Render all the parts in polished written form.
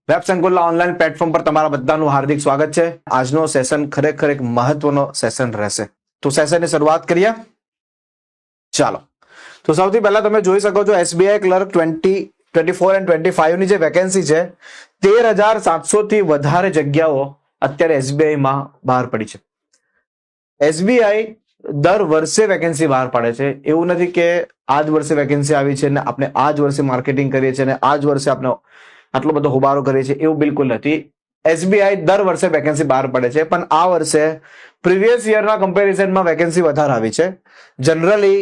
Web સંકુલના online platform પર તમારા બધાનું હાર્દિક સ્વાગત છે। આજનો સેશન ખરેખર એક મહત્વનો સેશન રહેશે, તો સેશનની શરૂઆત કરીએ। ચાલો, તો સૌથી પહેલા તમે જોઈ શકો છો એસબીઆઈ ક્લર્ક 2024 અને 25 ની જે વેકેન્સી છે 13,700 થી વધારે જગ્યાઓ અત્યારે એસબીઆઈ માં બહાર પડી છે। એસબીઆઈ દર વર્ષે વેકેન્સી બહાર પાડે છે, એવું નથી કે આ જ વર્ષે વેકેન્સી આવી છે ને આપણે આ જ વર્ષે માર્કેટિંગ કરીએ છીએ અને આ જ વર્ષે આપણે આટલો બધો હોબાળો કરીએ છીએ, એવું બિલકુલ નથી। એસબીઆઈ દર વર્ષે વેકેન્સી બહાર પડે છે, પણ આ વર્ષે પ્રીવિયસ યરના કમ્પેરિઝનમાં વેકેન્સી વધારે આવી છે। જનરલી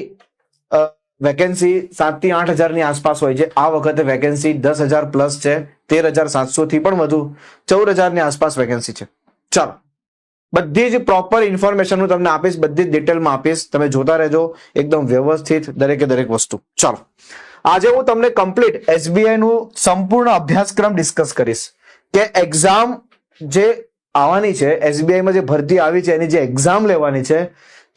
વેકેન્સી 7 થી 8 હજારની આસપાસ હોય છે, આ વખતે વેકેન્સી 10,000 પ્લસ છે, 13,700 થી પણ વધુ, 14,000 ની આસપાસ વેકેન્સી છે। ચાલો, બધી જ પ્રોપર ઇન્ફોર્મેશન હું તમને આપીશ, બધી જ ડિટેલમાં આપીશ, તમે જોતા રહેજો એકદમ વ્યવસ્થિત દરેકે દરેક વસ્તુ। ચાલો, આજે હું તમને કમ્પ્લીટ એસબીઆઈ નું સંપૂર્ણ અભ્યાસક્રમ ડિસ્કસ કરીશ કે એક્ઝામ જે આવવાની છે, એસબીઆઈ માં જે ભરતી આવી છે એની જે એક્ઝામ લેવાની છે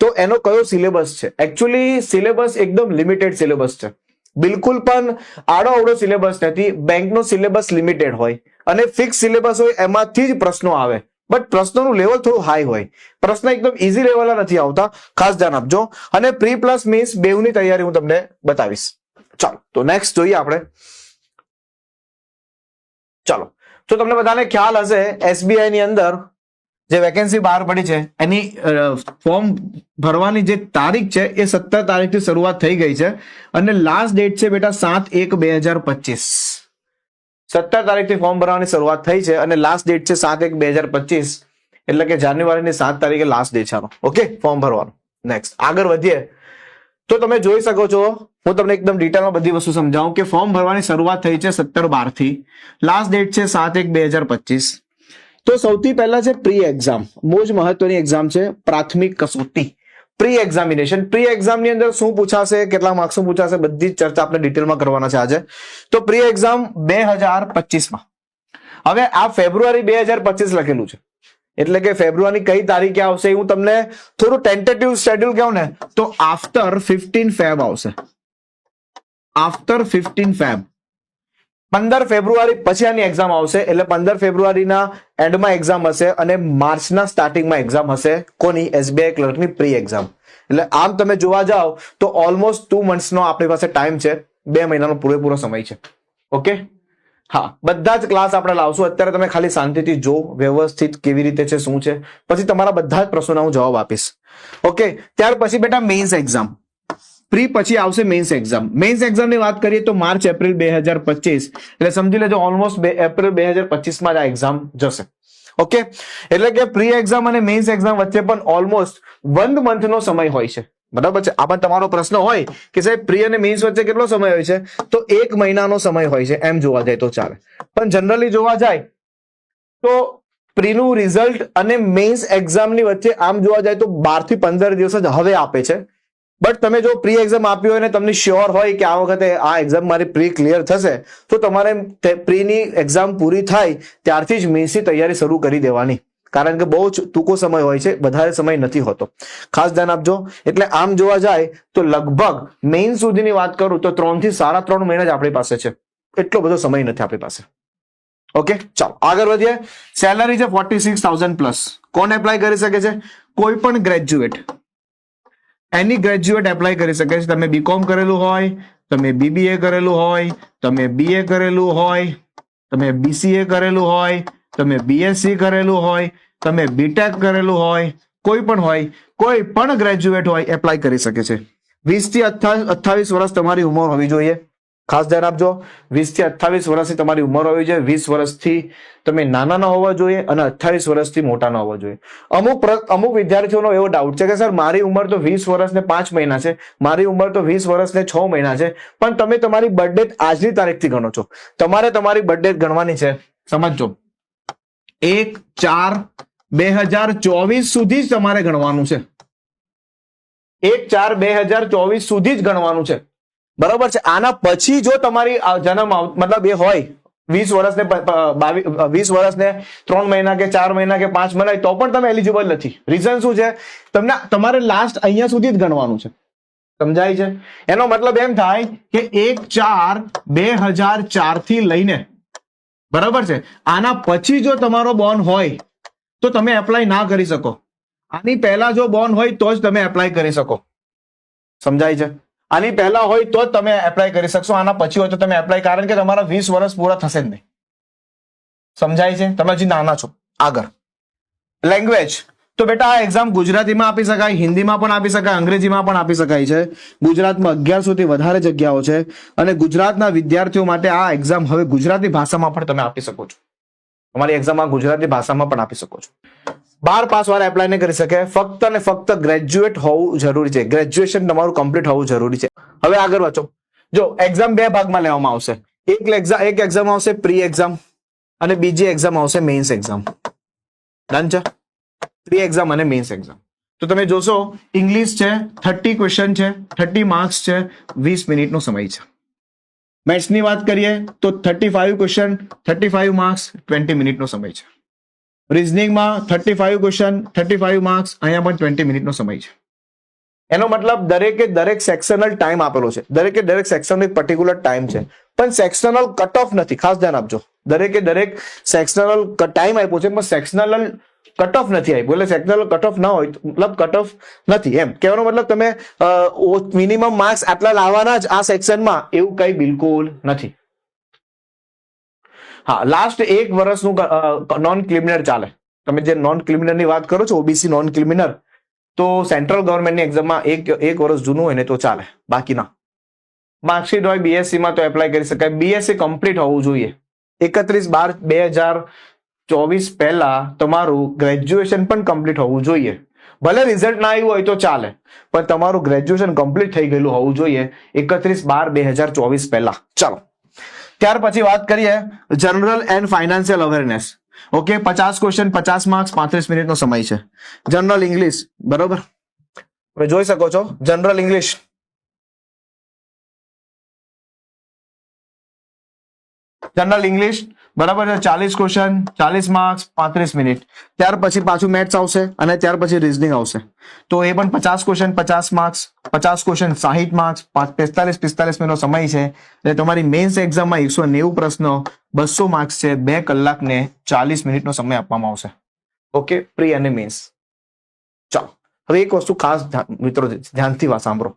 તો એનો કયો સિલેબસ છે। એકચ્યુઅલી સિલેબસ એકદમ લિમિટેડ સિલેબસ છે, બિલકુલ પણ આડો અવડો સિલેબસ નથી। બેંકનો સિલેબસ લિમિટેડ હોય અને ફિક્સ સિલેબસ હોય, એમાંથી જ પ્રશ્નો આવે, બટ પ્રશ્નોનું લેવલ થોડું હાઈ હોય, પ્રશ્ન એકદમ ઇઝી લેવલના નથી આવતા, ખાસ ધ્યાન આપજો। અને પ્રી પ્લસ મીન્સ બેઉની તૈયારી હું તમને બતાવીશ। ચાલો, તો નેક્સ્ટ જોઈએ આપણે। ચાલો, તો તમને બધાને ખ્યાલ હશે એસબીઆઈ ની અંદર જે વેકેન્સી બહાર પડી છે એની ફોર્મ ભરવાની જે તારીખ છે એ 17 તારીખથી શરૂઆત થઈ ગઈ છે અને લાસ્ટ ડેટ છે બેટા 7/1/2025। 17 તારીખથી ફોર્મ ભરવાની શરૂઆત થઈ છે અને લાસ્ટ ડેટ છે 7/1/2025, એટલે કે જાન્યુઆરીની 7 તારીખે લાસ્ટ ડેટ છે, ઓકે, ફોર્મ ભરવાનું। નેક્સ્ટ આગળ વધીએ તો તમે જોઈ શકો છો, હું તમને એકદમ ડિટેલમાં બધી વસ્તુ સમજાવું કે ફોર્મ ભરવાની શરૂઆત થઈ છે 17/12 થી, લાસ્ટ ડેટ છે 7/1/2025। તો સૌથી પહેલા છે પ્રી એક્ઝામ, બહુ જ મહત્વની એક્ઝામ છે, પ્રાથમિક કસોટી, પ્રી એક્ઝામિનેશન। પ્રી એક્ઝામ ની અંદર શું પૂછાશે, કેટલા માર્ક્સ પૂછાશે, બધી જ ચર્ચા આપણે ડિટેલમાં કરવાના છે આજે। તો પ્રી એક્ઝામ 2025 માં, હવે આ ફેબ્રુઆરી 2025 લખેલું છે, એટલે કે ફેબ્રુઆરી કઈ તારીખે આવશે હું તમને થોડું ટેન્ટેટિવ શેડ્યુલ કહું ને તો આફ્ટર 15 ફેબ આવશે, આફ્ટર 15 ફેબ, 15 ફેબ્રુઆરી પછી આની એક્ઝામ આવશે, એટલે 15 ફેબ્રુઆરીના એન્ડમાં એક્ઝામ હશે અને માર્ચના સ્ટાર્ટિંગમાં એક્ઝામ હશે, કોની, એસબીઆઈ ક્લર્કની પ્રી એક્ઝામ। એટલે આમ તમે જોવા જાઓ તો ઓલમોસ્ટ 2 મંથ્સનો આપણી પાસે ટાઈમ છે, 2 મહિનાનો પૂરેપૂરો સમય છે, ઓકે। હા, બધા જ ક્લાસ આપણે લાવશું, અત્યારે તમે ખાલી શાંતિથી જો વ્યવસ્થિત કેવી રીતે છે, શું છે, પછી તમારા બધા જ પ્રશ્નોના હું જવાબ આપીશ, ઓકે। ત્યાર પછી બેટા મેઇન્સ એક્ઝામ, પ્રી પછી આવશે મેઇન્સ એક્ઝામ। મેઇન્સ એક્ઝામની વાત કરીએ તો માર્ચ એપ્રિલ 2025, એટલે સમજી લેજો ઓલમોસ્ટ એપ્રિલ 2025 માં જ આ એક્ઝામ જશે, ઓકે। એટલે કે પ્રી એક્ઝામ અને મેઇન્સ એક્ઝામ વચ્ચે પણ ઓલમોસ્ટ 1 મંથનો સમય હોય છે, બરાબર છે। આમાં તમારો પ્રશ્ન હોય કે સાહેબ પ્રી અને મેઇન્સ વચ્ચે કેટલો સમય હોય છે, તો 1 મહિનાનો સમય હોય છે, એમ જોવા જાય તો ચાલે, પણ જનરલી જોવા જાય તો પ્રીનું રિઝલ્ટ અને મેઇન્સ એક્ઝામની વચ્ચે આમ જોવા જાય તો 12 થી 15 દિવસ જ હવે આપે છે, બટ તમે જો પ્રી એક્ઝામ આપી હોય ને તમને શ્યોર હોય કે આ વખતે આ એક્ઝામ મારી પ્રી ક્લિયર થશે, તો તમારે પ્રીની એક્ઝામ પૂરી થાય ત્યારથી જ મેઇન્સની તૈયારી શરૂ કરી દેવાની, કારણ કે બહુ જ ટૂંકો સમય હોય છે, વધારે સમય નથી હોતો, ખાસ ધ્યાન આપજો। એટલે આમ જોવા જાય તો લગભગ મેઇન સુધીની વાત કરું તો 3 થી 3.5 મહિના જ આપણી પાસે છે, એટલો બધો સમય નથી આપણી પાસે, ઓકે। ચાલો આગળ વધીએ। સેલરી છે 46,000 પ્લસ, કોણ એપ્લાય કરી શકે છે, કોઈ પણ ગ્રેજ્યુએટ, એની ગ્રેજ્યુએટ એપ્લાય કરી શકે છે। તમે બીકોમ કરેલું હોય, તમે બીબીએ કરેલું હોય, તમે બીએ કરેલું હોય, તમે બીસીએ કરેલું હોય, તમે બીએસસી કરેલું હોય, તમે બીટેક કરેલું હોય, કોઈ પણ હોય, કોઈ પણ ગ્રેજ્યુએટ હોય એપ્લાય કરી શકે છે। 20 થી 28 વર્ષ તમારી ઉંમર હોવી જોઈએ, ખાસ ધ્યાન આપજો, 20 થી 28 વર્ષની તમારી ઉંમર હોવી જોઈએ, 20 વર્ષથી તમે નાના ન હોવા જોઈએ અને 28 વર્ષથી મોટા ન હોવા જોઈએ। અમુક વિદ્યાર્થીઓનો એવો ડાઉટ છે કે સર મારી ઉંમર તો 20 વર્ષ ને 5 મહિના છે, મારી ઉંમર તો 20 વર્ષ ને 6 મહિના છે, પણ તમે તમારી બર્થડેટ આજની તારીખથી ગણો છો, તમારે તમારી બર્થડેટ ગણવાની છે, સમજો 1/4/2024 સુધી જ તમારે ગણવાનું છે, 1/4/2024 સુધી જ ગણવાનું છે, બરોબર છે। આના પછી જો તમારી જન્મ મતલબ એ હોય 20 વર્ષ ને 20 વર્ષ ને 3 મહિના કે 4 મહિના કે 5 મહિના, તો પણ તમે એલિજિબલ નથી। રીઝન શું છે, તમને તમારે લાસ્ટ અહીંયા સુધી જ ગણવાનું છે, સમજાય છે। એનો મતલબ એમ થાય કે 1/4/2004 થી લઈને બરાબર છે. આના પછી જો તમારો બોન હોય તો તમે એપ્લાય ના કરી શકો. આની પહેલા જો બોન હોય તો જ તમે એપ્લાય કરી શકો. સમજાય છે? આની પહેલા હોય તો જ તમે એપ્લાય કરી શકશો. આના પછી હોય તો તમે એપ્લાય, કારણ કે તમારા 20 વર્ષ પૂરા થશે જ નહીં. સમજાય છે? તમે હજી નાના છો. આગળ લેંગ્વેજ. તો બેટા આ એક્ઝામ ગુજરાતીમાં આપી શકાય, હિન્દીમાં પણ આપી શકાય, અંગ્રેજીમાં પણ આપી શકાય છે. ગુજરાતમાં 1100 થી વધારે જગ્યાઓ છે અને ગુજરાતના વિદ્યાર્થીઓ માટે આ એક્ઝામ હવે ગુજરાતી ભાષામાં પણ તમે આપી શકો છો. તમારી એક્ઝામ ગુજરાતી ભાષામાં પણ આપી શકો છો. 12 પાસ વાળા એપ્લાય નહીં કરી શકે. ફક્ત અને ફક્ત ગ્રેજ્યુએટ હોવું જરૂરી છે. ગ્રેજ્યુએશન તમારું કમ્પ્લીટ હોવું જરૂરી છે. હવે આગળ વાંચો. જો એક્ઝામ બે ભાગમાં લેવામાં આવશે. એક એક્ઝામ આવશે પ્રી એક્ઝામ અને બીજી એક્ઝામ આવશે મેઇન્સ એક્ઝામ. ડન છે? પ્રી એક્ઝામ અને મેઇન્સ એક્ઝામ. તો તમે જોશો ઇંગ્લિશ છે, 30 ક્વેશ્ચન છે, 30 માર્ક્સ છે, 20 મિનિટનો સમય છે. મેથ્સની વાત કરીએ તો 35 ક્વેશ્ચન, 35 માર્ક્સ, 20 મિનિટનો સમય છે. રીઝનિંગમાં 35 ક્વેશ્ચન, 35 માર્ક્સ, અહીંયા પણ 20 મિનિટનો સમય છે. એનો મતલબ દરેકે દરેક સેક્શનલ ટાઈમ આપેલો છે. દરેકે દરેક સેક્શનનો એક પર્ટિક્યુલર ટાઈમ છે, પણ સેક્શનલ કટ ઓફ નથી. ખાસ ધ્યાન આપજો. દરેકે દરેક સેક્શનલ ટાઈમ આપ્યો છે, પણ સેક્શનલ કટ ઓફ નથી આપ્યું. એટલે સેક્શનલ કટ ઓફ ના હોય મતલબ કટ ઓફ નથી એમ કહેવાનો મતલબ તમે મિનિમમ માર્ક્સ આટલા લાવવાના જ આ સેક્શનમાં, એવું કઈ બિલકુલ નથી. હા, લાસ્ટ 1 વર્ષનું નોન ક્રિમિનલ ચાલે. તમે જે નોન ક્રિમિનલની વાત કરો છો, ઓબીસી નોન ક્રિમિનલ, તો સેન્ટ્રલ ગવર્મેન્ટની એક્ઝામમાં એક વર્ષ જૂનું હોય ને તો ચાલે, બાકી ના. માર્કશીટ હોય બીએસસી માં તો એપ્લાય કરી શકાય. બીએસસી કમ્પ્લીટ હોવું જોઈએ. 31/12/2024 પહેલા તમારું ગ્રેજ્યુએશન પણ કમ્પ્લીટ હોવું જોઈએ. ભલે રિઝલ્ટ ના આવ્યું હોય તો ચાલે, પણ તમારું ગ્રેજ્યુએશન કમ્પ્લીટ થઈ ગયેલું હોવું જોઈએ 31/12/2024 પહેલા. ચાલો, ત્યાર પછી વાત કરીએ general and financial awareness. Okay, 50 question, 50 marks, 35 મિનિટનો સમય છે. જનરલ ઇંગ્લિશ, બરોબર, તમે જોઈ શકો છો. જનરલ ઇંગ્લિશ બરાબર છે. 40 ક્વેશ્ચન, 40 માર્ક્સ, 35 મિનિટ. ત્યાર પછી પાછું મેથ્સ આવશે અને ત્યાર પછી રીઝનિંગ આવશે. તો એ પણ 50 ક્વેશ્ચન, 50 માર્ક્સ, 50 ક્વેશ્ચન, 60 માર્ક્સ, 45 મિનિટનો સમય છે. એટલે તમારી મેઇન્સ એક્ઝામમાં 190 પ્રશ્નો, 200 માર્ક્સ છે. 2 કલાક ને 40 મિનિટનો સમય આપવામાં આવશે. ઓકે, પ્રી અને મેઇન્સ. ચાલો, હવે એક વસ્તુ ખાસ મિત્રો ધ્યાનથી સાંભળો.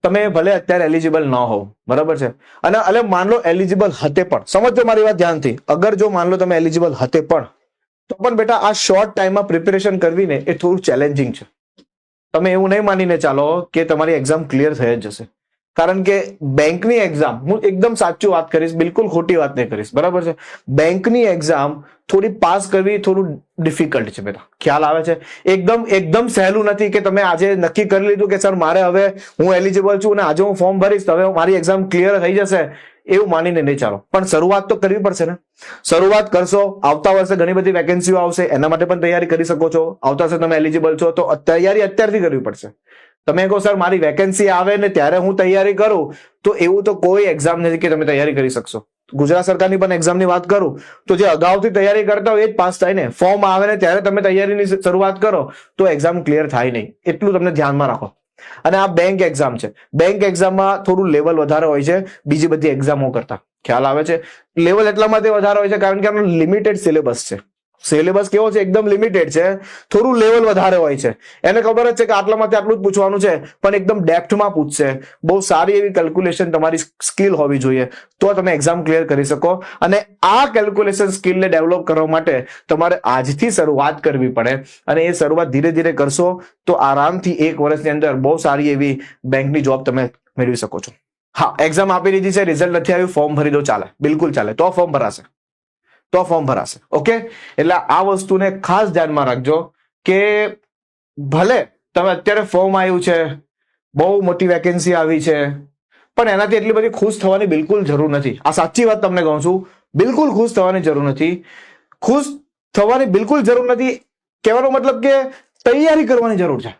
તમે ભલે અત્યારે એલિજિબલ ન હોવ, બરાબર છે, અને માન લો એલિજિબલ હતે પણ, સમજો મારી વાત ધ્યાનથી, અગર જો માન લો તમે એલિજિબલ હતે પણ, તો પણ બેટા આ શોર્ટ ટાઈમમાં પ્રિપેરેશન કરવી ને એ થોડું ચેલેન્જિંગ છે. તમે એવું નહીં માનીને ચાલો કે તમારી એક્ઝામ ક્લિયર થઈ જ જશે. કારણ કે બેંકની એક્ઝામ, હું એકદમ સાચું વાત કરીશ, બિલકુલ ખોટી વાત નહીં કરીશ, બરાબર છે. બેંકની એક્ઝામ થોડી પાસ કરવી થોડું ડિફિકલ્ટ છે બેટા. ખ્યાલ આવે છે? એકદમ સહેલું નથી કે તમે આજે નક્કી કરી લીધું કે સર મારે હવે હું એલિજિબલ છું અને આજે હું ફોર્મ ભરીશ તો હવે મારી એક્ઝામ ક્લિયર થઈ જશે, એવું માનીને નહીં ચાલો. પણ શરૂઆત તો કરવી પડશે ને. શરૂઆત કરશો, આવતા વર્ષે ઘણી બધી વેકેન્સીઓ આવશે, એના માટે પણ તૈયારી કરી શકો છો. આવતા વર્ષે તમે એલિજિબલ છો તો તૈયારી અત્યારથી કરવી પડશે. તમે કહો સર મારી વેકેન્સી આવે ને ત્યારે હું તૈયારી કરું, તો એવું તો કોઈ એક્ઝામ નથી કે તમે તૈયારી કરી શકશો. ગુજરાત સરકારની પણ એક્ઝામની વાત કરું તો જે અગાઉથી તૈયારી કરતા હોય એ જ પાસ થાય ને. ફોર્મ આવે ને ત્યારે તમે તૈયારીની શરૂઆત કરો તો એક્ઝામ ક્લિયર થાય નહીં. એટલું તમને ધ્યાનમાં રાખો. અને આ બેંક એક્ઝામ છે. બેંક એક્ઝામમાં થોડું લેવલ વધારે હોય છે બીજી બધી એક્ઝામો કરતા. ખ્યાલ આવે છે? લેવલ એટલા માટે વધારે હોય છે કારણ કે આનો લિમિટેડ સિલેબસ છે. સિલેબસ કેવો છે? એકદમ લિમિટેડ છે. થોડું લેવલ વધારે હોય છે. એને ખબર જ છે કે આટલામાંથી આટલું જ પૂછવાનું છે, પણ એકદમ ડેપ્થમાં પૂછશે. બહુ સારી એવી કેલ્ક્યુલેશન તમારી સ્કિલ હોવી જોઈએ તો તમે એક્ઝામ ક્લિયર કરી શકો. અને આ કેલ્ક્યુલેશન સ્કિલને ડેવલપ કરવા માટે તમારે આજથી શરૂઆત કરવી પડે. અને એ શરૂઆત ધીરે ધીરે કરશો તો આરામથી 1 વર્ષની અંદર બહુ સારી એવી બેંકની જોબ તમે મેળવી શકો છો. હા, એક્ઝામ આપી દીધી છે, રિઝલ્ટ નથી આવ્યું, ફોર્મ ભરી દો, ચાલે, બિલકુલ ચાલે. તો ફોર્મ ભરાશે. ઓકે, એટલે આ વસ્તુને ખાસ ધ્યાનમાં રાખજો કે ભલે તમે અત્યારે ફોર્મ આવ્યું છે, બહુ મોટી વેકેન્સી આવી છે, પણ એનાથી એટલી બધી ખુશ થવાની બિલકુલ જરૂર નથી. આ સાચી વાત તમને કહું છું. બિલકુલ ખુશ થવાની જરૂર નથી. ખુશ થવાની બિલકુલ જરૂર નથી. કહેવાનો મતલબ કે તૈયારી કરવાની જરૂર છે.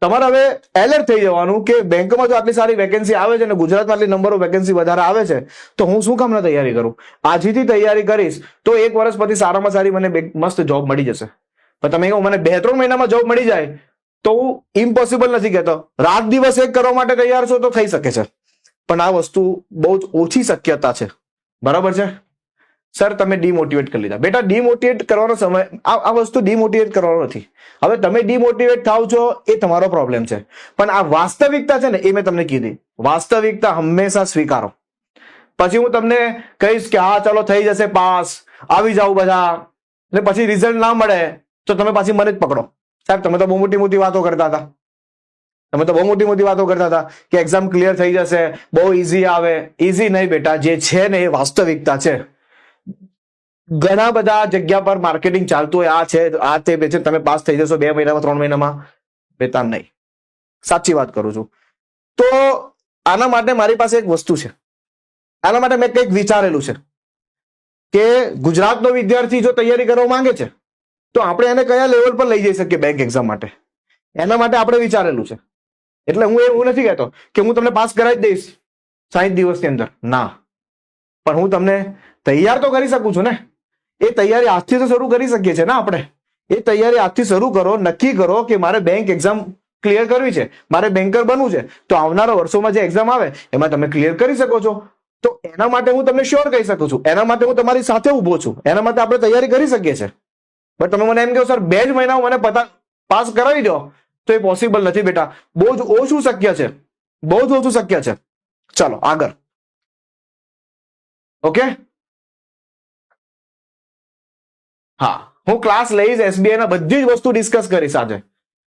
તમારે હવે એલર્ટ થઈ જવાનું કે બેંકમાં જો આટલી સારી વેકેન્સી આવે છે અને ગુજરાતમાં આટલી નંબર ઓફ વેકેન્સી વધારે આવે છે તો હું શું કામ ના તૈયારી કરું. આજથી તૈયારી કરીશ તો 1 વર્ષ પછી સારામાં સારી મને મસ્ત જોબ મળી જશે. પણ તમે કહો મને 2-3 મહિનામાં જોબ મળી જાય તો હું ઇમ્પોસિબલ નથી કહેતો. રાત દિવસ એક કરવા માટે તૈયાર છો તો થઈ શકે છે, પણ આ વસ્તુ બહુ જ ઓછી શક્યતા છે. બરાબર છે? સર તમે ડીમોટિવેટ કરી લીધા. બેટા ડીમોટિવેટ કરવાનો સમય આ વસ્તુ ડીમોટિવેટ કરવાનો નથી. હવે તમે ડીમોટિવેટ થાવ છો એ તમારો પ્રોબ્લેમ છે, પણ આ વાસ્તવિકતા છે ને એ મેં તમને કીધી. વાસ્તવિકતા હંમેશા સ્વીકારો. પછી હું તમને કહીશ કે હા ચાલો થઈ જશે પાસ, આવી જાવ બધા, ને પછી રિઝલ્ટ ના મળે તો તમે પાછી મને જ પકડો. સાહેબ તમે તો બહુ મોટી મોટી વાતો કરતા હતા, તમે તો બહુ મોટી મોટી વાતો કરતા હતા કે એક્ઝામ ક્લિયર થઈ જશે, બહુ ઈઝી આવે. ઈઝી નહીં બેટા, જે છે ને એ વાસ્તવિકતા છે. ઘણા બધા જગ્યા પર માર્કેટિંગ ચાલતું હોય, આ છે આ તે છે, તમે પાસ થઈ જશો 2 મહિનામાં 3 મહિનામાં. બેટા નહીં, સાચી વાત કરું છું. તો આના માટે મારી પાસે એક વસ્તુ છે, આના માટે મેં કંઈક વિચારેલું છે કે ગુજરાતનો વિદ્યાર્થી જો તૈયારી કરવા માંગે છે તો આપણે એને કયા લેવલ પર લઈ જઈ શકીએ બેંક એક્ઝામ માટે, એના માટે આપણે વિચારેલું છે. એટલે હું એવું નથી કહેતો કે હું તમને પાસ કરાવી જ દઈશ 60 દિવસની અંદર, ના, પણ હું તમને તૈયાર તો કરી શકું છું ને. એ તૈયારી આજથી તો શરૂ કરી શકીએ છીએ ને આપણે. એ તૈયારી આજથી શરૂ કરો, નક્કી કરો કે મારે બેંક એક્ઝામ ક્લિયર કરવી છે, મારે બેન્કર બનવું છે, તો આવનારા વર્ષોમાં જે એક્ઝામ આવે એમાં તમે ક્લિયર કરી શકો છો. તો એના માટે હું તમને શ્યોર કહી શકું છું, એના માટે હું તમારી સાથે ઉભો છું, એના માટે આપણે તૈયારી કરી શકીએ છીએ. બટ તમે મને એમ કહો સર 2 જ મહિનામાં મને પાસ કરાવી દો, તો એ પોસિબલ નથી બેટા. બહુ જ ઓછું શક્ય છે, બહુ જ ઓછું શક્ય છે. ચાલો આગળ. ઓકે, હા, હું ક્લાસ લઈશ, એસબીઆઈ ના બધી જ વસ્તુ ડિસ્કસ કરીશ આજે.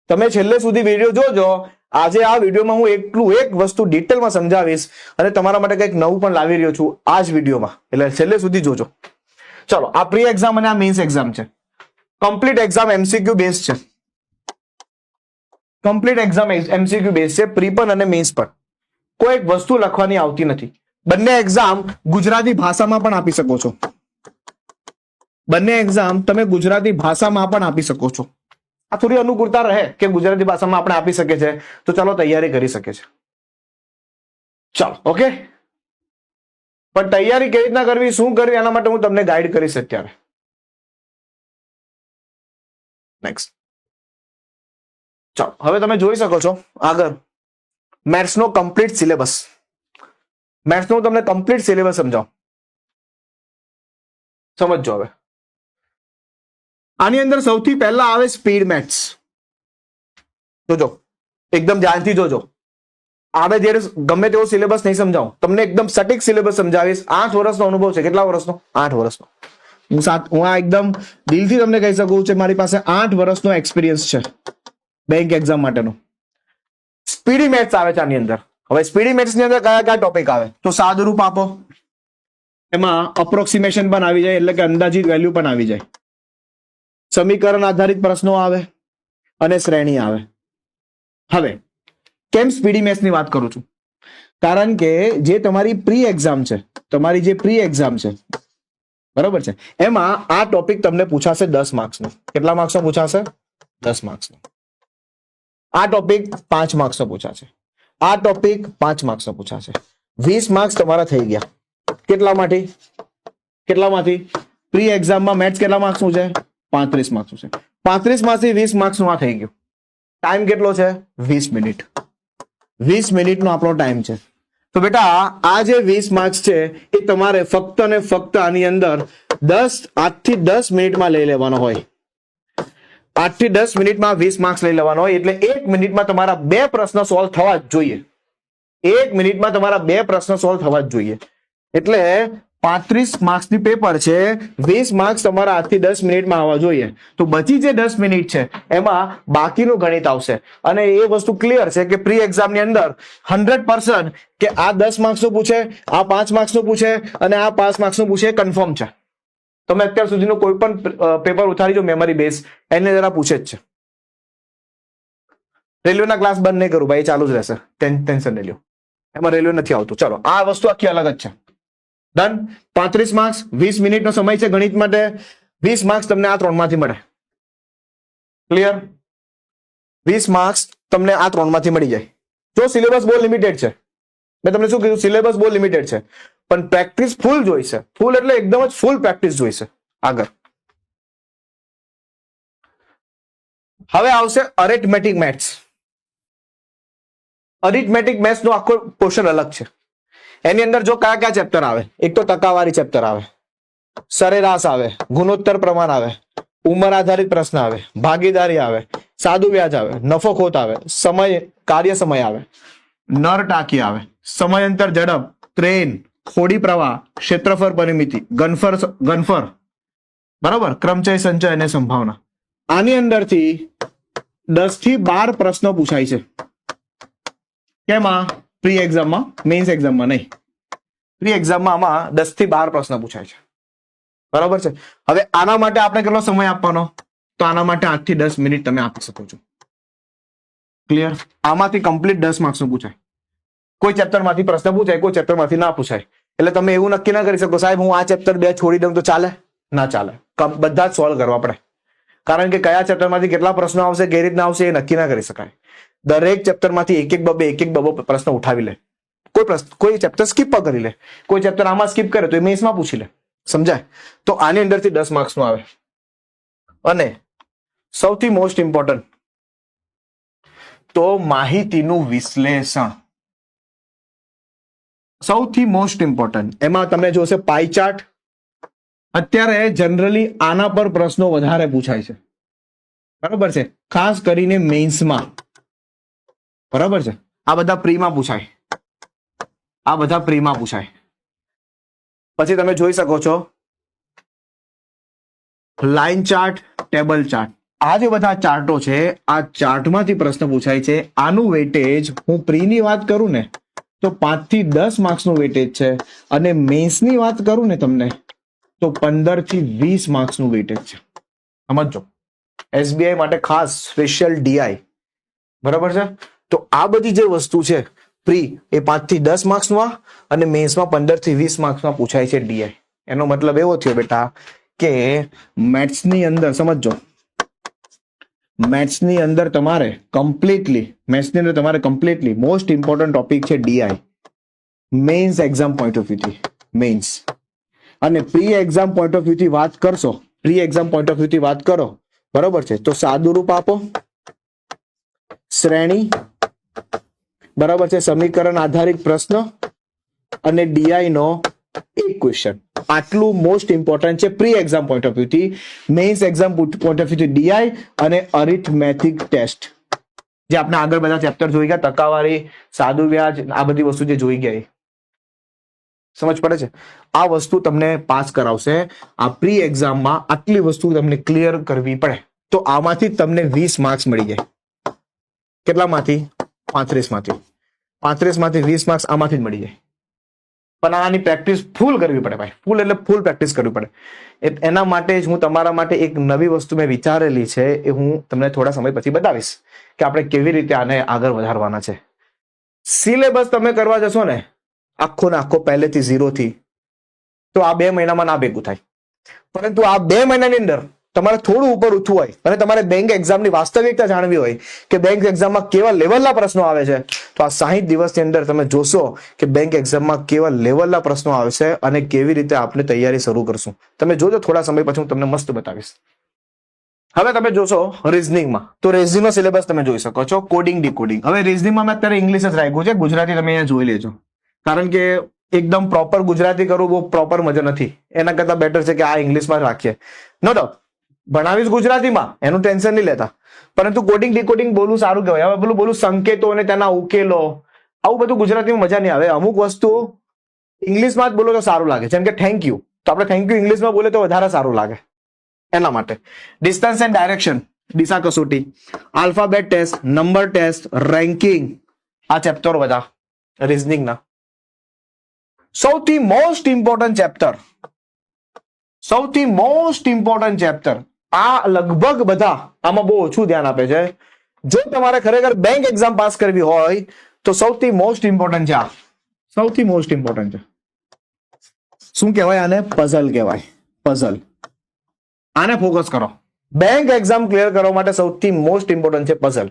તમે છેલ્લે સુધી વિડીયો જોજો. આજે આ વિડીયોમાં હું એક વસ્તુ ડિટેલમાં સમજાવીશ અને તમારા માટે કંઈક નવું પણ લાવી રહ્યો છું આ જ વિડીયોમાં, એટલે છેલ્લે સુધી જોજો. ચલો, આ પ્રી એક્ઝામ અને આ મેન્સ એક્ઝામ છે. કમ્પ્લીટ એક્ઝામ એમસીક્યુ બેઝ છે. કમ્પ્લીટ એક્ઝામ એમસીક્યુ બેઝ છે, પ્રી પણ અને મેન્સ પણ. કોઈ એક વસ્તુ લખવાની આવતી નથી. બંને એક્ઝામ ગુજરાતી ભાષામાં પણ આપી શકો છો. બંને એક્ઝામ તમે ગુજરાતી ભાષામાં પણ આપી શકો છો. આ થોડી અનુકૂળતા રહે કે ગુજરાતી ભાષામાં આપણે આપી શકીએ છીએ, તો ચાલો તૈયારી કરી શકીએ છીએ. ચાલો, ઓકે. પણ તૈયારી કેવી રીતના કરવી, શું કરવી, એના માટે હું તમને ગાઈડ કરીશ અત્યારે. નેક્સ્ટ. ચાલો, હવે તમે જોઈ શકો છો આગળ મેથ્સનો કમ્પ્લીટ સિલેબસ. મેથ્સનો તમને કમ્પ્લીટ સિલેબસ સમજાવો, સમજજો. હવે આની અંદર સૌથી પહેલા આવે સ્પીડ મેથ્સ. જોજો, એકદમ ધ્યાનથી જોજો. આપણે જ્યારે ગમે તેવો સિલેબસ નહીં સમજાવું, તમને એકદમ સટીક સિલેબસ સમજાવીશ. 8 વર્ષનો અનુભવ છે. કેટલા વર્ષનો? 8 વર્ષનો. હું આ એકદમ દિલથી તમને કહી શકું છું, મારી પાસે 8 વર્ષનો એક્સપિરિયન્સ છે બેંક એક્ઝામ માટેનો. સ્પીડી મેથ્સ આવે છે આની અંદર. હવે સ્પીડી મેથ્સ ની અંદર કયા કયા ટોપિક આવે, તો સાદુરૂપ આપો, એમાં અપ્રોક્સિમેશન પણ આવી જાય, એટલે કે અંદાજિત વેલ્યુ પણ આવી જાય. સમીકરણ આધારિત પ્રશ્નો આવે અને શ્રેણી આવે. હવે કેમ સ્પીડી મેથ્સ ની વાત કરું છું? કારણ કે જે તમારી પ્રી એક્ઝામ છે, તમારી જે પ્રી એક્ઝામ છે, બરોબર છે, એમાં આ ટોપિક તમને પૂછાશે 10 માર્ક્સનો. કેટલા માર્ક્સનો પૂછાશે? 10 માર્ક્સનો. આ ટોપિક 5 માર્ક્સનો પૂછાશે. આ ટોપિક 5 માર્ક્સનો પૂછાશે. 20 માર્ક્સ તમારા થઈ ગયા. કેટલામાંથી? પ્રી એક્ઝામમાં મેથ્સ કેટલા માર્ક્સનું છે? 35 માર્ક્સનું છે. 35 માંથી 20 માર્ક્સનું આ થઈ ગયું. ટાઈમ કેટલો છે? 20 મિનિટ. 20 મિનિટનો આપણો ટાઈમ છે. તો બેટા આ જે 20 માર્ક્સ છે એ તમારે ફક્ત ને ફક્ત આની અંદર 8 થી 10 મિનિટમાં લઈ લેવાનો હોય. 8 થી 10 મિનિટમાં 20 માર્ક્સ લઈ લેવાનો હોય, એટલે 1 મિનિટમાં તમારા 2 પ્રશ્ન સોલ્વ થવા જ જોઈએ. 1 મિનિટમાં તમારા 2 પ્રશ્ન સોલ્વ થવા જ જોઈએ. એટલે 35 માર્ક્સની પેપર છે, 20 માર્ક્સ તમારા 8 થી 10 મિનિટમાં આવવા જોઈએ. તો બચી જે 10 મિનિટ છે એમાં બાકીનું ગણિત આવશે. અને એ વસ્તુ ક્લિયર છે કે પ્રી એક્ઝામની અંદર 100% કે આ 10 માર્ક્સનું પૂછે, આ 5 માર્ક્સનું પૂછે અને આ 5 માર્ક્સનું પૂછે, એ કન્ફર્મ છે. તમે અત્યાર સુધીનું કોઈ પણ પેપર ઉતારી જો મેમરી બેઝ, એને જરા પૂછે જ છે. રેલવેના ક્લાસ બંધ નહીં કરું ભાઈ, ચાલુ જ રહેશે, ટેન્શન નહીં લ્યો, એમાં રેલવે નથી આવતું. ચલો, આ વસ્તુ આખી અલગ જ છે. ડન. 35 માર્ક્સ, 20 મિનિટનો સમય છે ગણિત માટે. 20 માર્ક્સ તમને આ 3 માંથી મળે. ક્લિયર? 20 માર્ક્સ તમને આ 3 માંથી મળી જાય. જો સિલેબસ બહુ લિમિટેડ છે, મેં તમને શું કીધું, સિલેબસ બહુ લિમિટેડ છે, પણ પ્રેક્ટિસ ફૂલ જોઈશે. ફૂલ એટલે એકદમ જ ફૂલ પ્રેક્ટિસ જોઈશે. આગળ હવે આવશે અરિથમેટિક મેથ્સ. અરિથમેટિક મેથ્સ નો આખો પોર્શન અલગ છે. એની અંદર જો કયા કયા ચેપ્ટર આવે, એક તો ટકાવારી ચેપ્ટર આવે, સરેરાશ આવે, ગુણોત્તર પ્રમાણ આવે, ઉંમર આધારિત પ્રશ્ન આવે, ભાગીદારી આવે, સાદું વ્યાજ આવે, નફો ખોટ આવે, સમય કાર્ય સમય આવે, નર ટાંકી આવે, સમયાંતર ઝડપ, ટ્રેન, હોડી પ્રવાહ, ક્ષેત્રફળ પરિમિતિ, ગનફર બરાબર, ક્રમચય સંચય અને સંભાવના. આની અંદરથી 10 થી 12 પ્રશ્નો પૂછાય છે. કેમાં? પ્રી એક્ઝામમાં, મેઇન્સ એક્ઝામમાં નહીં. પ્રી એક્ઝામમાં આમાં 10 થી 12 પ્રશ્ન પૂછાય છે. બરાબર છે. હવે આના માટે આપણે કેટલો સમય આપવાનો? તો આના માટે 8 થી 10 મિનિટ તમે આપી શકો છો. ક્લિયર? આમાંથી કમ્પ્લીટ 10 માર્ક્સનું પૂછાય. કોઈ ચેપ્ટરમાંથી પ્રશ્ન પૂછાય, કોઈ ચેપ્ટરમાંથી ના પૂછાય. એટલે તમે એવું નક્કી ના કરી શકો સાહેબ હું આ ચેપ્ટર 2 છોડી દઉં તો ચાલે? ના ચાલે. બધા જ સોલ્વ કરવા પડે. કારણ કે કયા ચેપ્ટરમાંથી કેટલા પ્રશ્નો આવશે, કઈ રીતના આવશે એ નક્કી ના કરી શકાય. દરેક ચેપ્ટરમાંથી એક એક બબો પ્રશ્ન ઉઠાવી લે. કોઈ ચેપ્ટર સ્કીપ પણ કરી લે. કોઈ ચેપ્ટર આમાં સ્કીપ કરે તો એ મેન્સમાં પૂછી લે. સમજાય? તો આની અંદરથી 10 માર્ક્સનું આવે. અને સૌથી મોસ્ટ ઇમ્પોર્ટન્ટ તો માહિતીનું વિશ્લેષણ. સૌથી મોસ્ટ ઇમ્પોર્ટન્ટ એમાં તમને જોશે પાઈ ચાર્ટ. અત્યારે જનરલી આના પર પ્રશ્નો વધારે પૂછાય છે. બરાબર છે, ખાસ કરીને મેઇન્સમાં. બરાબર છે, આ બધા પ્રીમાં પૂછાય. આ બધા પ્રીમાં પૂછાય. પછી તમે જોઈ શકો છો લાઈન ચાર્ટ, ટેબલ ચાર્ટ. આ જે બધા ચાર્ટો છે આ ચાર્ટમાંથી પ્રશ્ન પૂછાય છે. આનું વેટેજ હું પ્રીની વાત કરું ને તો 5 થી 10 માર્ક્સનું વેટેજ છે, અને મેન્સની વાત કરું ને તમને તો 15 થી 20 માર્ક્સનું વેટેજ છે. સમજો, એસબીઆઈ માટે ખાસ સ્પેશિયલ ડીઆઈ. બરાબર છે. તો આ બધી જે વસ્તુ છે પ્રી એ 5 થી 10 માર્ક્સમાં અને મેન્સમાં 15 થી 20 માર્ક્સમાં પૂછાય છે ડીઆઈ. એનો મતલબ એવો થયો બેટા કે મેથ્સની અંદર સમજો, મેથ્સની અંદર તમારે કમ્પ્લીટલી મોસ્ટ ઇમ્પોર્ટન્ટ ટોપિક છે DI. Mains exam point of વ્યૂથી મેઇન્સ. અને પ્રી એક્ઝામ પોઈન્ટ ઓફ વ્યૂથી વાત કરશો, પ્રી એક્ઝામ પોઈન્ટ ઓફ વ્યૂથી વાત કરો, બરોબર છે, તો સાદું રૂપ આપો, શ્રેણી, બરાબર છે, સમીકરણ આધારિત પ્રશ્ન અને ડીઆઈ નો એક ક્વેશ્ચન. આટલું મોસ્ટ ઇમ્પોર્ટન્ટ છે પ્રી એક્ઝામ પોઈન્ટ ઓફ વ્યૂથી. મેઇન્સ એક્ઝામ પોઈન્ટ ઓફ વ્યૂથી ડીઆઈ અને અરિથમેટિક ટેસ્ટ, જે આપણે આગળ બધા ચેપ્ટર જોઈ ગયા, ટકાવારી, સાદું વ્યાજ, આ બધી વસ્તુ જે જોઈ ગયા. સમજ પડે છે? આ વસ્તુ તમને પાસ કરાવશે. આ પ્રી એક્ઝામમાં આટલી વસ્તુ તમને ક્લિયર કરવી પડે તો આમાંથી તમને 20 માર્ક્સ મળી જાય. કેટલામાંથી? 35 માંથી. 35 માંથી 20 માર્ક્સ આમાંથી જ મળી જાય. પણ આની પ્રેક્ટિસ ફૂલ કરવી પડે ભાઈ. ફૂલ એટલે ફૂલ પ્રેક્ટિસ કરવી પડે. એના માટે જ હું તમારા માટે એક નવી વસ્તુ મેં વિચારેલી છે, એ હું તમને થોડા સમય પછી બતાવીશ કે આપણે કેવી રીતે આને આગળ વધારવાના છે. સિલેબસ તમે કરવા જશો ને આખો ને આખો પહેલેથી 0 થી, તો આ 2 મહિનામાં ના ભેગું થાય. પરંતુ આ 2 મહિનાની અંદર તમારે થોડું ઉપર ઉઠવું હોય અને તમારે બેંક એક્ઝામની વાસ્તવિકતા જાણવી હોય કે બેંક એક્ઝામમાં કેવા લેવલના પ્રશ્નો આવે છે, તો આ 60 દિવસની અંદર તમે જોશો કે બેંક એક્ઝામમાં કેવા લેવલના પ્રશ્નો આવશે અને કેવી રીતે આપણે તૈયારી શરૂ કરશું. તમે જોજો થોડા સમય પછી હું તમને મસ્ત બતાવીશ. હવે તમે જોશો રીઝનિંગમાં, તો રીઝનિંગનો સિલેબસ તમે જોઈ શકો છો. Coding, decoding. હવે રીઝનિંગમાં મેં અત્યારે ઇંગ્લિશ જ રાખ્યું છે, ગુજરાતી તમે અહીંયા જોઈ લેજો. કારણ કે એકદમ પ્રોપર ગુજરાતી કરવું બહુ પ્રોપર મજા નથી. એના કરતા બેટર છે કે આ ઇંગ્લિશમાં રાખીએ. નો ડાઉટ ભણાવીશ ગુજરાતીમાં, એનું ટેન્શન નહીં લેતા, પરંતુ કોડિંગ ડીકોડિંગ બોલવું સારું કહેવાય. હવે બોલું સંકેતો અને તેના ઉકેલો, આવું બધું ગુજરાતીમાં મજા નહીં આવે. અમુક વસ્તુ ઇંગ્લિશમાં જ બોલો તો સારું લાગે. જેમ કે થેન્ક યુ, તો આપણે થેન્ક યુ ઇંગ્લિશમાં બોલે તો વધારે સારું લાગે. એના માટે ડિસ્ટન્સ એન્ડ ડાયરેક્શન, દિશા કસોટી, alphabet test, number test, ranking, આ ચેપ્ટર બધા રીઝનિંગના. સૌથી મોસ્ટ ઇમ્પોર્ટન્ટ ચેપ્ટર, આ લગભગ બધા આમાં બહુ ઓછું ધ્યાન આપે છે. જો તમારે ખરેખર બેંક એક્ઝામ પાસ કરવી હોય તો સૌથી મોસ્ટ ઇમ્પોર્ટન્ટ છે આ. સૌથી મોસ્ટ ઇમ્પોર્ટન્ટ છે. શું કહેવાય આને? પઝલ કહેવાય. પઝલ. આને ફોકસ કરો. બેંક એક્ઝામ ક્લિયર કરવા માટે સૌથી મોસ્ટ ઇમ્પોર્ટન્ટ છે પઝલ.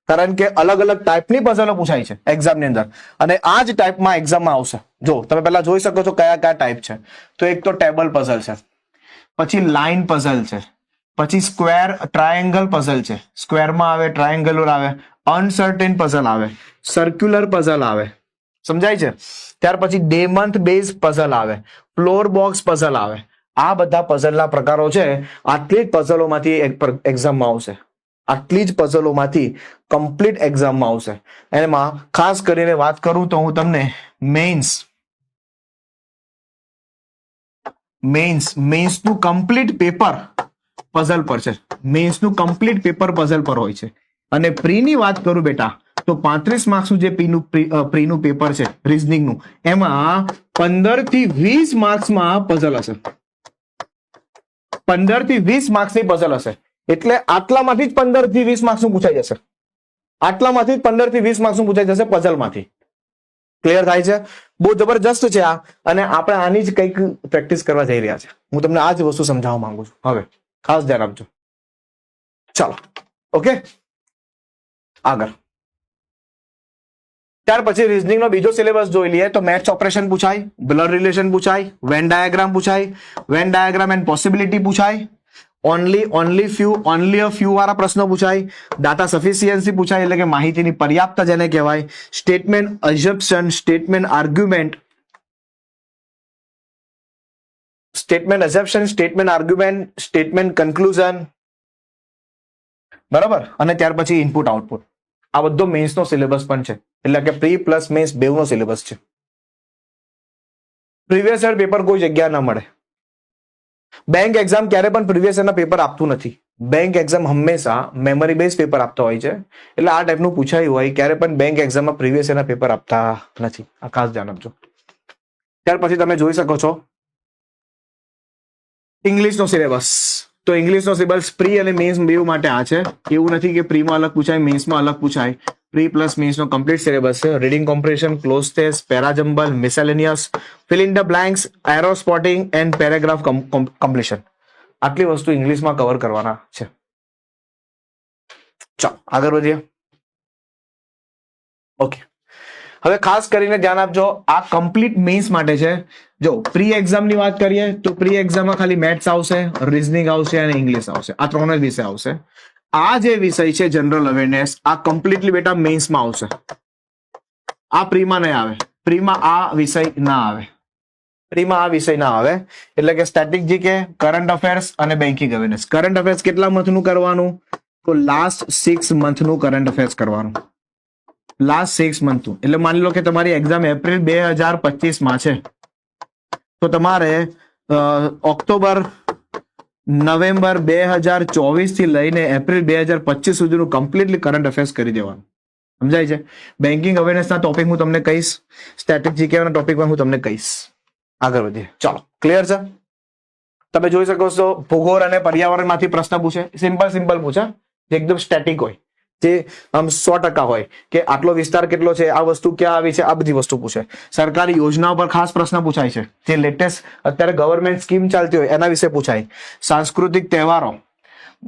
કારણ કે અલગ અલગ ટાઈપની પઝલો પૂછાય છે એક્ઝામની અંદર, અને આ જ ટાઈપમાં એક્ઝામમાં આવશે. જો તમે પહેલા જોઈ શકો છો કયા કયા ટાઈપ છે. તો એક તો ટેબલ પઝલ છે, પછી લાઇન પઝલ છે, પછી સ્ક્વેર ટ્રાયેંગલ પઝલ છે, સ્ક્વેરમાં આવે, ટ્રાયેંગલ આવે, અનસર્ટેન પઝલ આવે, સર્ક્યુલર પઝલ આવે. સમજાય છે? ત્યાર પછી ડેમન્થ બેઝ પઝલ આવે, ફ્લોર બોક્સ પઝલ આવે, આ બધા પઝલના પ્રકારો છે. આટલી જ પઝલોમાંથી એક્ઝામમાં આવશે. આટલી જ પઝલોમાંથી કમ્પ્લીટ એક્ઝામમાં આવશે. એમાં ખાસ કરીને વાત કરું તો હું તમને મેન્સનું કમ્પ્લીટ પેપર પઝલ પર છે. મેન્સનું કમ્પ્લીટ પેપર પઝલ પર હોય છે. અને પ્રીની વાત કરું બેટા તો 35 માર્ક્સનું જે પ્રીનું પેપર છે રીઝનિંગનું, એમાં 15 થી 20 માર્ક્સમાં પઝલ હશે. 15 થી 20 માર્ક્સની પઝલ હશે. એટલે આટલામાંથી જ 15 થી 20 માર્ક્સનું પૂછાઈ જશે. આટલામાંથી જ 15 થી 20 માર્ક્સનું પૂછાઈ જશે પઝલમાંથી. ક્લિયર થાય છે? બહુ જબરજસ્ત છે આ. અને આપણે આની જ કંઈક પ્રેક્ટિસ કરવા જઈ રહ્યા છે. હું તમને આ જ વસ્તુ સમજાવવા માંગુ છું. હવે ખાસ ધ્યાન આપજો. ચાલો, ઓકે, આગળ. ત્યાર પછી રીઝનિંગનો બીજો સિલેબસ જોઈ લઈએ તો મેથ્સ ઓપરેશન પૂછાય, બ્લડ રિલેશન પૂછાય, વેન ડાયાગ્રામ પૂછાય, વેન ડાયાગ્રામ એન્ડ પોસિબિલિટી પૂછાય, ઓનલી અ ફ્યુ વાળા પ્રશ્નો પૂછાય, ડાટા સફિશિયન્સી પૂછાય એટલે કે માહિતીની પર્યાપ્તતા જેને કહેવાય, statement assumption, statement argument, statement conclusion, બરાબર. અને ત્યાર પછી ઇનપુટ આઉટપુટ. આ બધો મેન્સનો સિલેબસ પણ છે. એટલે કે પ્રી પ્લસ મેન્સ બેવનો સિલેબસ છે. પ્રીવિયસ યર પેપર કોઈ જગ્યા ના મળે. બેંક એક્ઝામ ક્યારે પણ પ્રીવિયસ યરના પેપર આપતું નથી. બેંક એક્ઝામ હંમેશા મેમરી બેઝ પેપર આપતા હોય છે. એટલે આ ટાઈપનું પૂછાયું હોય ક્યારે પણ બેંક એક્ઝામમાં પ્રીવિયસ યરના પેપર આપતા નથી. આ ખાસ ધ્યાન આપજો. ત્યાર પછી તમે જોઈ શકો છો ઇંગ્લિશનો સિલેબસ. તો ઇંગ્લિશનો સિલેબસ પ્રી અને મેન્સ બેવ માટે આ છે. એવું નથી કે પ્રીમાં અલગ પૂછાય, મેન્સમાં અલગ પૂછાય. પ્રી પ્લસ મેન્સનો કમ્પ્લીટ સિલેબસ છે. Reading comprehension, cloze test, parajumble, miscellaneous, fill in the blanks, error spotting and paragraph completion. આટલી વસ્તુ ઇંગ્લિશમાં કવર કરવાના છે. ચાલો આગળ વધીએ. ઓકે, હવે ખાસ કરીને ધ્યાન આપજો, આ કમ્પ્લીટ મેન્સ માટે છે. જો પ્રી એક્ઝામની વાત કરીએ તો પ્રી એક્ઝામમાં ખાલી મેથ્સ આવશે, રીઝનિંગ આવશે અને ઇંગ્લિશ આવશે. આ ત્રણ જ વિષય આવશે. આ જે વિષય છે જનરલ અવેરનેસ, આ કમ્પ્લીટલી બેટા મેન્સમાં આવશે. આ પ્રીમાં નહીં આવે. પ્રીમાં આ વિષય ના આવે. એટલે કે સ્ટેટિક જીકે, કરંટ અફેર્સ અને બેન્કિંગ અવેરનેસ. કરંટ અફેર્સ કેટલા મંથનું કરવાનું? તો લાસ્ટ 6 મંથનું કરંટ અફેર્સ કરવાનું. લાસ્ટ 6 મંથનું. એટલે માની લો કે તમારી એક્ઝામ એપ્રિલ 2025 માં છે તો તમારે ઓક્ટોબર નવેમ્બર 2024 થી લઈને એપ્રિલ 2025 સુધીનું કમ્પ્લીટલી કરંટ અફેર્સ કરી દેવાનું. સમજાય છે? બેન્કિંગ અવેરનેસના ટોપિક હું તમને કહીશ, સ્ટેટિક જીકેના ટોપિક પણ હું તમને કહીશ. આગળ વધીએ. ચાલો, ક્લિયર છે? તમે જોઈ શકો છો ભૂગોળ અને પર્યાવરણમાંથી પ્રશ્ન પૂછે. સિમ્પલ પૂછે, જે એકદમ સ્ટેટિક હોય, જે આમ 100% હોય કે આટલો વિસ્તાર કેટલો છે, આ વસ્તુ ક્યાં આવી છે, આ બધી વસ્તુ પૂછે. સરકારી યોજનાઓ પર ખાસ પ્રશ્ન પૂછાય છે. જે લેટેસ્ટ અત્યારે ગવર્મેન્ટ સ્કીમ ચાલતી હોય એના વિશે પૂછાય. સાંસ્કૃતિક તહેવારો,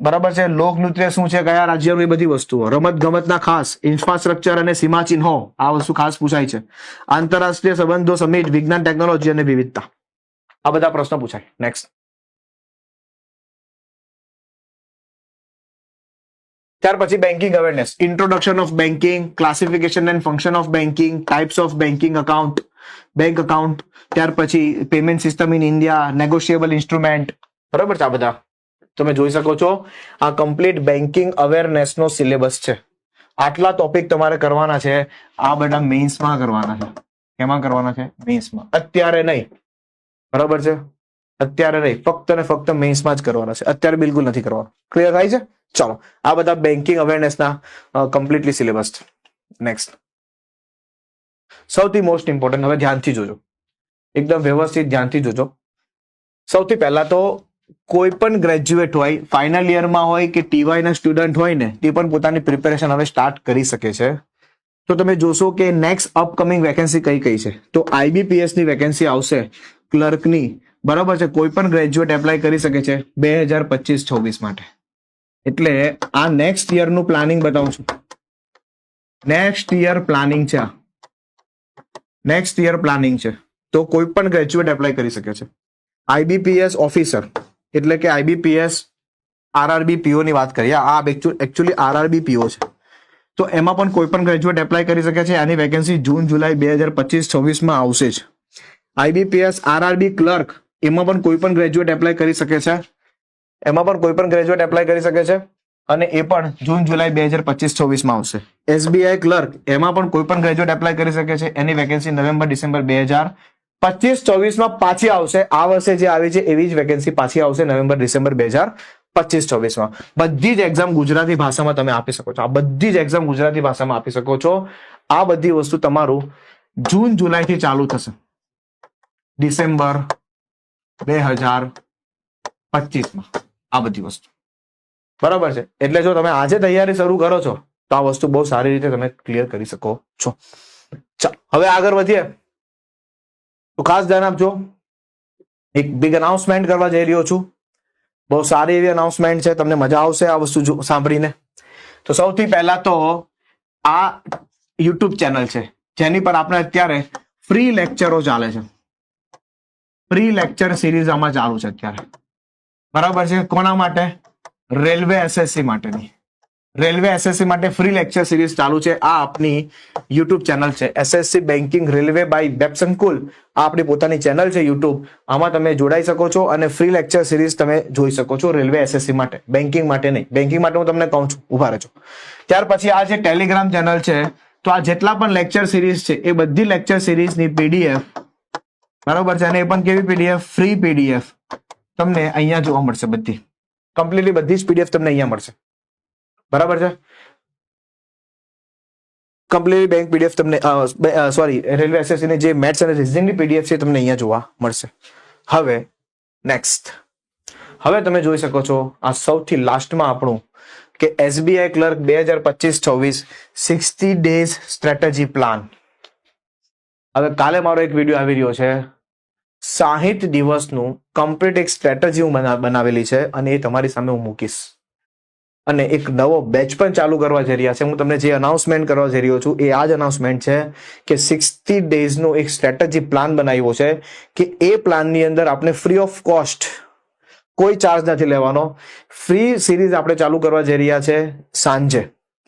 બરાબર છે, લોકનૃત્ય શું છે, કયા રાજ્યનું, એ બધી વસ્તુઓ. રમત ગમતના ખાસ ઇન્ફ્રાસ્ટ્રક્ચર અને સીમાચિહ્નો, આ વસ્તુ ખાસ પૂછાય છે. આંતરરાષ્ટ્રીય સંબંધો સમિટ, વિજ્ઞાન ટેકનોલોજી અને વિવિધતા, આ બધા પ્રશ્નો પૂછાય. નેક્સ્ટ. ત્યાર પછી banking awareness, introduction of banking, classification and function of banking, types of banking account, bank account. ત્યાર પછી payment system in India, negotiable instrument, બરાબર છે. આ બધા તમે જોઈ શકો છો. આ કમ્પ્લીટ બેન્કિંગ અવેરનેસનો સિલેબસ છે. આટલા ટોપિક તમારે કરવાના છે. આ બધા મેન્સમાં કરવાના છે. કેમાં કરવાના છે? મેન્સમાં. અત્યારે નહીં, બરાબર છે? અત્યારે નહીં, ફક્ત ને ફક્ત મેન્સમાં જ કરવાના છે. અત્યારે બિલકુલ નથી કરવાનું. ક્લિયર થાય છે? ચાલો, આ બધા બેન્કિંગ અવેરનેસના કમ્પ્લીટલી સિલેબસ છે. નેક્સ્ટ. સૌથી મોસ્ટ ઇમ્પોર્ટન્ટ, હવે ધ્યાનથી જોજો, એકદમ વ્યવસ્થિત ધ્યાનથી જોજો. સૌથી પહેલા તો કોઈ પણ ગ્રેજ્યુએટ હોય, ફાઇનલ યરમાં હોય કે ટીવાય ના સ્ટુડન્ટ હોય ને, તે પણ પોતાની પ્રિપેરેશન હવે સ્ટાર્ટ કરી શકે છે. તો તમે જોશો કે નેક્સ્ટ અપકમિંગ વેકેન્સી કઈ કઈ છે. તો IBPS ની વેકેન્સી આવશે ક્લર્કની, બરાબર છે. કોઈ પણ ગ્રેજ્યુએટ એપ્લાય કરી શકે છે 2025-26 માટે. એટલે આ નેક્સ્ટ યરનું પ્લાનિંગ બતાવું છું. નેક્સ્ટ યર પ્લાનિંગ છે. નેક્સ્ટ યર પ્લાનિંગ છે. તો કોઈ પણ ગ્રેજ્યુએટ એપ્લાય કરી શકે છે. IBPS ઓફિસર એટલે કે IBPS RRB PO ની વાત કરીએ. આ એકચ્યુઅલી RRB PO છે. તો એમાં પણ કોઈ પણ ગ્રેજ્યુએટ એપ્લાય કરી શકે છે. આની વેકેન્સી જૂન જુલાઈ 2025-26 માં આવશે જ. IBPS RRB ક્લર્ક એમાં પણ કોઈ પણ ગ્રેજ્યુએટ એપ્લાય કરી શકે છે. એમાં પણ કોઈ પણ ગ્રેજ્યુએટ એપ્લાય કરી શકે છે અને એ પણ જૂન જુલાઈ 2025-26 માં આવશે. SBI ક્લર્ક એમાં પણ કોઈ પણ ગ્રેજ્યુએટ એપ્લાય કરી શકે છે. એની વેકેન્સી નવેમ્બર ડિસેમ્બર 2025-26 માં પાછી આવશે. આ વર્ષે જે આવી છે એવી જ વેકેન્સી પાછી આવશે નવેમ્બર ડિસેમ્બર 2025-26 માં. બધી જ એક્ઝામ ગુજરાતી ભાષામાં તમે આપી શકો છો. આ બધી જ એક્ઝામ ગુજરાતી ભાષામાં આપી શકો છો. આ બધી વસ્તુ તમારું જૂન જુલાઈ થી ચાલુ થશે ડિસેમ્બર 2025 માં આ બધી વસ્તુ. બરાબર છે. એટલે જો તમે આજે તૈયારી શરૂ કરો છો તો આ વસ્તુ બહુ સારી રીતે તમે ક્લિયર કરી શકો છો. ચાલો હવે આગળ વધીએ તો ખાસ ધ્યાન આપજો. એક બિગ અનાઉન્સમેન્ટ કરવા જઈ રહ્યો છું. બહુ સારી એવી અનાઉન્સમેન્ટ છે. તમને મજા આવશે આ વસ્તુ સાંભળીને. તો સૌથી પહેલા તો આ યુટ્યુબ ચેનલ છે જેની પર આપણે અત્યારે ફ્રી લેક્ચરો ચાલે છે. ફ્રી લેક્ચર સિરીઝ આમાં ચાલુ છે અત્યારે. બરાબર છે. કોના માટે? રેલવે એસએસસી માટેની. રેલવે એસએસસી માટે ફ્રી લેક્ચર સિરીઝ ચાલુ છે. આ આપની યુટ્યુબ ચેનલ છે SSC banking railway by web Sankul. આ આપણી પોતાની ચેનલ છે યુટ્યુબ. આમાં તમે જોડાઈ શકો છો અને ફ્રી લેક્ચર સિરીઝ તમે જોઈ શકો છો રેલવે એસએસસી માટે. બેન્કિંગ માટે નહીં. બેન્કિંગ માટે હું તમને કહું છું, ઉભા રહેજો. ત્યાર પછી આ જે ટેલિગ્રામ ચેનલ છે તો આ જેટલા પણ લેક્ચર સિરીઝ છે એ બધી લેક્ચર સિરીઝની પીડીએફ બરાબર છે અને એ પણ કેવી પીડીએફ? ફ્રી પીડીએફ તમને અહીંયા જોવા મળશે. બધી કમ્પ્લીટલી બધી જ પીડીએફ તમને અહીંયા મળશે. બરાબર છે. કમ્પ્લીટલી બેંક પીડીએફ તમને સોરી રેલવે એસએસસી ની જે મેથ્સ અને રીઝનિંગની પીડીએફ છે તમને અહીંયા જોવા મળશે. હવે નેક્સ્ટ હવે તમે જોઈ શકો છો આ સૌથી લાસ્ટમાં આપણું કે SBI clerk 2025-26 60 days strategy plan. હવે કાલે મારો એક વિડીયો આવી રહ્યો છે 60 દિવસનું કમ્પ્લીટ એક સ્ટ્રેટેજી હું બનાવેલી છે અને એ તમારી સામે હું મૂકીશ. અને એક નવો બેચ પણ ચાલુ કરવા જઈ રહ્યા છે. હું તમને જે અનાઉન્સમેન્ટ કરવા જઈ રહ્યો છું એ આ જ અનાઉન્સમેન્ટ છે કે 60 ડેઝનો એક સ્ટ્રેટેજી પ્લાન બનાવ્યો છે કે એ પ્લાનની અંદર આપણે ફ્રી ઓફ કોસ્ટ કોઈ ચાર્જ નથી લેવાનો. ફ્રી સિરીઝ આપણે ચાલુ કરવા જઈ રહ્યા છે સાંજે.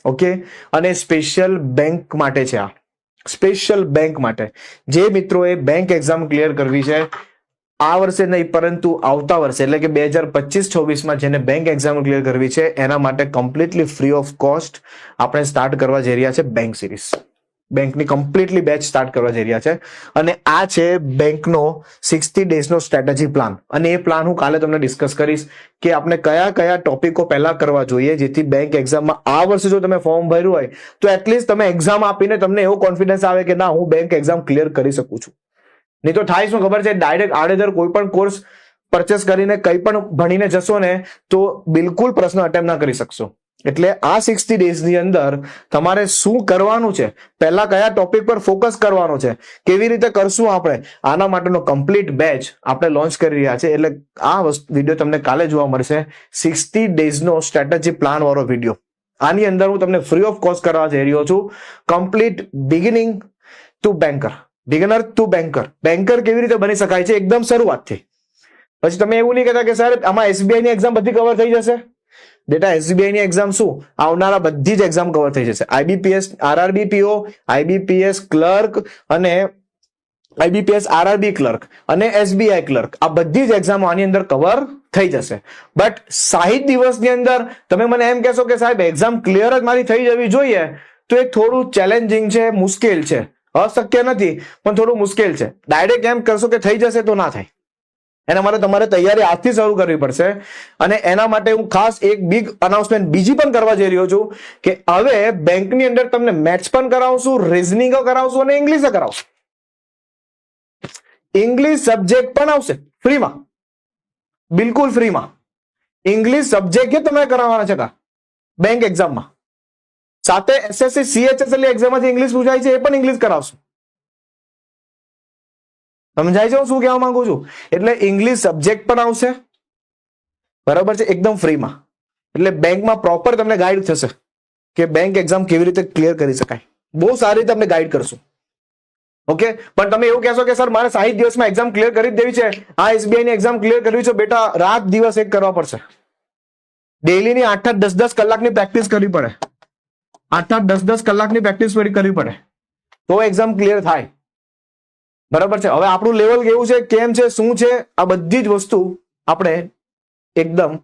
ઓકે. અને સ્પેશિયલ બેંક માટે છે આ. સ્પેશિયલ બેંક માટે જે મિત્રોએ બેંક એક્ઝામ ક્લિયર કરવી છે આ વર્ષે નહીં પરંતુ આવતા વર્ષે એટલે કે 2025-26 માં જેને બેંક એક્ઝામ ક્લિયર કરવી છે એના માટે કમ્પ્લીટલી ફ્રી ઓફ કોસ્ટ આપણે સ્ટાર્ટ કરવા જઈ રહ્યા છે બેંક સિરીઝ. બેંકની કમ્પ્લીટલી બેચ સ્ટાર્ટ કરવા જઈ રહ્યા છે અને આ છે બેંકનો 60 ડેઝનો સ્ટ્રેટેજી પ્લાન. અને એ પ્લાન હું કાલે તમને ડિસ્કસ કરીશ કે આપણે કયા કયા ટોપિકો પહેલા કરવા જોઈએ જેથી બેંક એક્ઝામમાં આ વર્ષે જો તમે ફોર્મ ભર્યું હોય તો એટલીસ્ટ તમે એક્ઝામ આપીને તમને એવો કોન્ફિડન્સ આવે કે ના હું બેંક એક્ઝામ ક્લિયર કરી શકું છું. નહીં તો થાય શું ખબર છે? ડાયરેક્ટ આડેધડ કોઈ પણ કોર્સ પરચેસ કરીને કંઈ પણ ભણીને જશો ને તો બિલકુલ પ્રશ્ન અટેમ્પ ના કરી શકશો. એટલે આ 60 ડેઝની અંદર તમારે શું કરવાનું છે, પહેલા કયા ટોપિક પર ફોકસ કરવાનો છે, કેવી રીતે કરશું આપણે, આના માટેનો કમ્પ્લીટ બેચ આપણે લોન્ચ કરી રહ્યા છે. એટલે આ વિડીયો તમને કાલે જોવા મળશે 60 ડેઝનો સ્ટ્રેટેજી પ્લાન વાળો વિડીયો. આની અંદર હું તમને ફ્રી ઓફ કોસ્ટ કરવા જઈ રહ્યો છું complete beginning to banker. Beginner to banker. Banker કેવી રીતે બની શકાય છે એકદમ શરૂઆતથી. પછી તમે એવું નહીં કહેતા કે સર આમાં એસબીઆઈ ની એક્ઝામ બધી કવર થઈ જશે. બેટા એસબીઆઈ ની એક્ઝામ શું આવનારા બધી જ એક્ઝામ કવર થઈ જશે. આઈબીપીએસ આરઆરબી પીઓ, આઈબીપીએસ ક્લર્ક અને આઈબીપીએસ આરઆરબી ક્લર્ક અને એસબીઆઈ ક્લર્ક આ બધી જ એક્ઝામો આની અંદર કવર થઈ જશે. બટ 60 દિવસની અંદર તમે મને એમ કહેશો કે સાહેબ એક્ઝામ ક્લિયર જ મારી થઈ જવી જોઈએ તો એ થોડું ચેલેન્જિંગ છે, મુશ્કેલ છે. અશક્ય નથી પણ થોડું મુશ્કેલ છે. ડાયરેક્ટ એમ કરશો કે થઈ જશે તો ના થાય. એના માટે તમારે તૈયારી આજથી શરૂ કરવી પડશે. અને એના માટે હું ખાસ એક બિગ અનાઉન્સમેન્ટ બીજી પણ કરવા જઈ રહ્યો છું કે હવે બેંકની અંદર તમને મેથ્સ પણ કરાવશું, રીઝનિંગ કરાવશું અને ઇંગ્લિશ કરાવશું. ઇંગ્લિશ સબ્જેક્ટ પણ આવશે ફ્રીમાં, બિલકુલ ફ્રીમાં. ઇંગ્લિશ સબ્જેક્ટ તમે કરાવવાના છે બેંક એક્ઝામમાં. સાથે એસએસસી સીએચએસએલ એક્ઝામમાંથી ઇંગ્લિશ પૂછાય છે એ પણ ઇંગ્લિશ કરાવશું. સમજાય છે હું શું કહેવા માંગુ છું? એટલે ઇંગ્લિશ સબ્જેક્ટ પણ આવશે બરાબર છે એકદમ ફ્રીમાં. એટલે બેંકમાં પ્રોપર તમને ગાઈડ થશે કે બેંક એક્ઝામ કેવી રીતે ક્લિયર કરી શકાય. બહુ સારી રીતે તમને ગાઈડ કરશું. ઓકે. પણ તમે એવું કહેશો કે સર મારે 60 દિવસમાં એક્ઝામ ક્લિયર કરી દેવી છે, આ એસબીઆઈ ની એક્ઝામ ક્લિયર કરવી છે. બેટા રાત દિવસ એક કરવા પડશે. ડેઈલીની 8-8 10-10 કલાકની પ્રેક્ટિસ કરવી પડે. 8-8 10-10 કલાકની પ્રેક્ટિસ કરવી પડે તો એક્ઝામ ક્લિયર થાય. બરાબર છે. હવે આપણું લેવલ કેવું છે, કેમ છે, શું છે, આ બધી જ વસ્તુ આપણે એકદમ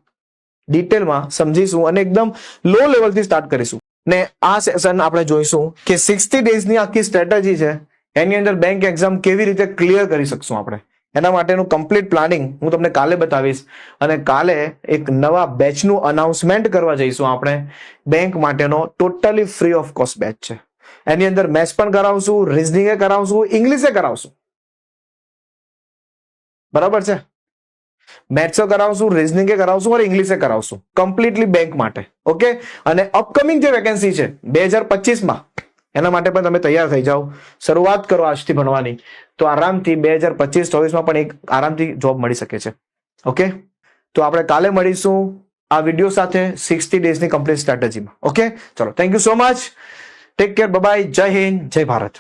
ડિટેલમાં સમજીશું અને એકદમ લો લેવલથી સ્ટાર્ટ કરીશું. ને આ સેશન આપણે જોઈશું કે 60 ડેઝની આખી સ્ટ્રેટેજી છે, એની અંદર બેંક એક્ઝામ કેવી રીતે ક્લિયર કરી શકશું આપણે. એના માટેનું કમ્પ્લીટ પ્લાનિંગ હું તમને કાલે બતાવીશ. અને કાલે એક નવા બેચનું અનાઉન્સમેન્ટ કરવા જઈશું આપણે. બેંક માટેનો totally free of cost batch છે. એની અંદર મેથ્સ પણ કરાવશું, રીઝનિંગ કરાવશું, ઇંગ્લિશે કરાવશું. બરાબર છે. મેથ્સ કરાવશું, રીઝનિંગ કરાવશું અને ઇંગ્લિશે કરાવશું, કમ્પ્લીટલી બેંક માટે. ઓકે. અને અપકમિંગ જે વેકેન્સી છે 2025માં, એના માટે પણ તમે તૈયાર થઈ જાઓ. શરૂઆત કરો આજથી ભણવાની, તો આરામથી 2025-24માં પણ એક આરામથી જોબ મળી શકે છે. ઓકે. તો આપણે કાલે મળીશું આ વિડીયો સાથે 60 ડેઝની કમ્પ્લીટ સ્ટ્રેટેજીમાં. ઓકે, ચલો, thank you so much. Take care, bye, Jai Hind, જય ભારત.